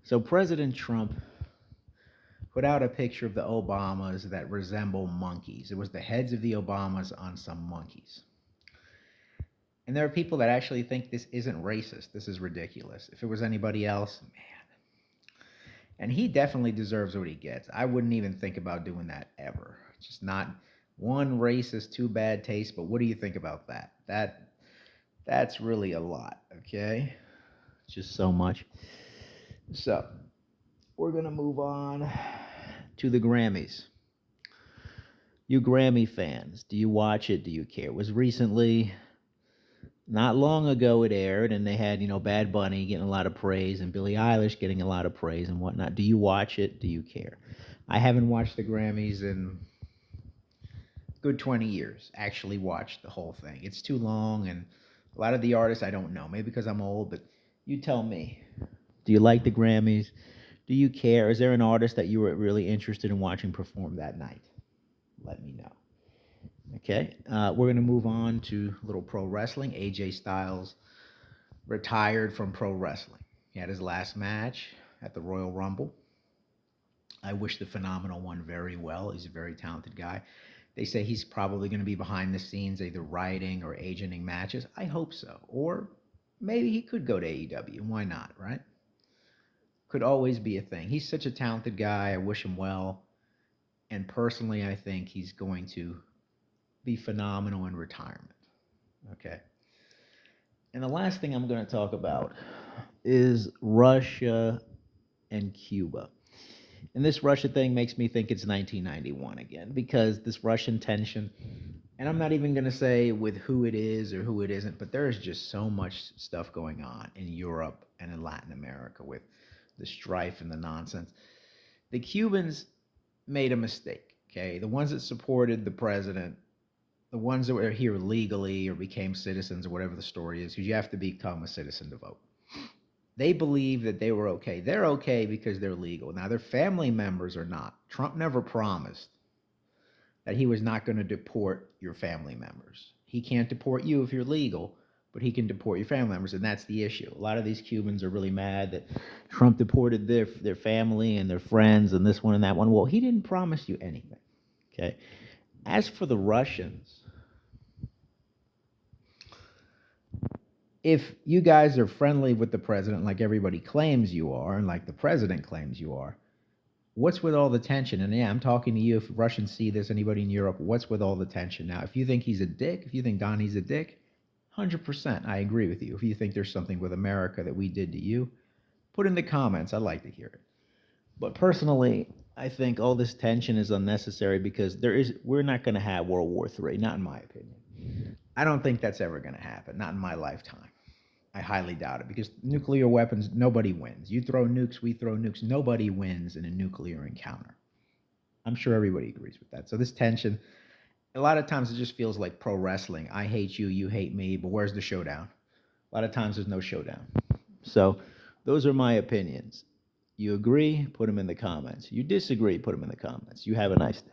So President Trump put out a picture of the Obamas that resemble monkeys. It was the heads of the Obamas on some monkeys. And there are people that actually think this isn't racist. This is ridiculous. If it was anybody else, man. And he definitely deserves what he gets. I wouldn't even think about doing that ever. Just not one racist, two bad taste. But what do you think about that? That's really a lot. Okay, just so much. So we're gonna move on to the Grammys. You Grammy fans, do you watch it? Do you care? It was recently, not long ago, it aired, and they had, Bad Bunny getting a lot of praise and Billie Eilish getting a lot of praise and whatnot. Do you watch it? Do you care? I haven't watched the Grammys in good 20 years. Actually, watched the whole thing. It's too long, and a lot of the artists I don't know. Maybe because I'm old, but you tell me. Do you like the Grammys? Do you care? Is there an artist that you were really interested in watching perform that night? Let me know. Okay, we're going to move on to a little pro wrestling. AJ Styles retired from pro wrestling. He had his last match at the Royal Rumble. I wish the Phenomenal One very well. He's a very talented guy. They say he's probably going to be behind the scenes, either writing or agenting matches. I hope so. Or maybe he could go to AEW. Why not, right? Could always be a thing. He's such a talented guy. I wish him well. And personally, I think he's going to be phenomenal in retirement. Okay. And the last thing I'm going to talk about is Russia and Cuba. And this Russia thing makes me think it's 1991 again, because this Russian tension, and I'm not even going to say with who it is or who it isn't, but there is just so much stuff going on in Europe and in Latin America with the strife and the nonsense. The Cubans made a mistake, okay? The ones that supported the president, the ones that were here legally or became citizens or whatever the story is, because you have to become a citizen to vote. They believe that they were okay. They're okay because they're legal. Now, their family members are not. Trump never promised that he was not going to deport your family members. He can't deport you if you're legal, but he can deport your family members, and that's the issue. A lot of these Cubans are really mad that Trump deported their family and their friends and this one and that one. Well, he didn't promise you anything, okay? As for the Russians, if you guys are friendly with the president like everybody claims you are and like the president claims you are, what's with all the tension? And yeah, I'm talking to you. If Russians see this, anybody in Europe, what's with all the tension? Now, if you think he's a dick, if you think Ghani's a dick, 100%, I agree with you. If you think there's something with America that we did to you, put in the comments. I'd like to hear it. But personally, I think all this tension is unnecessary because we're not going to have World War III, not in my opinion. I don't think that's ever going to happen, not in my lifetime. I highly doubt it because nuclear weapons, nobody wins. You throw nukes, we throw nukes. Nobody wins in a nuclear encounter. I'm sure everybody agrees with that. So this tension, a lot of times it just feels like pro wrestling. I hate you, you hate me, but where's the showdown? A lot of times there's no showdown. So those are my opinions. You agree? Put them in the comments. You disagree? Put them in the comments. You have a nice day.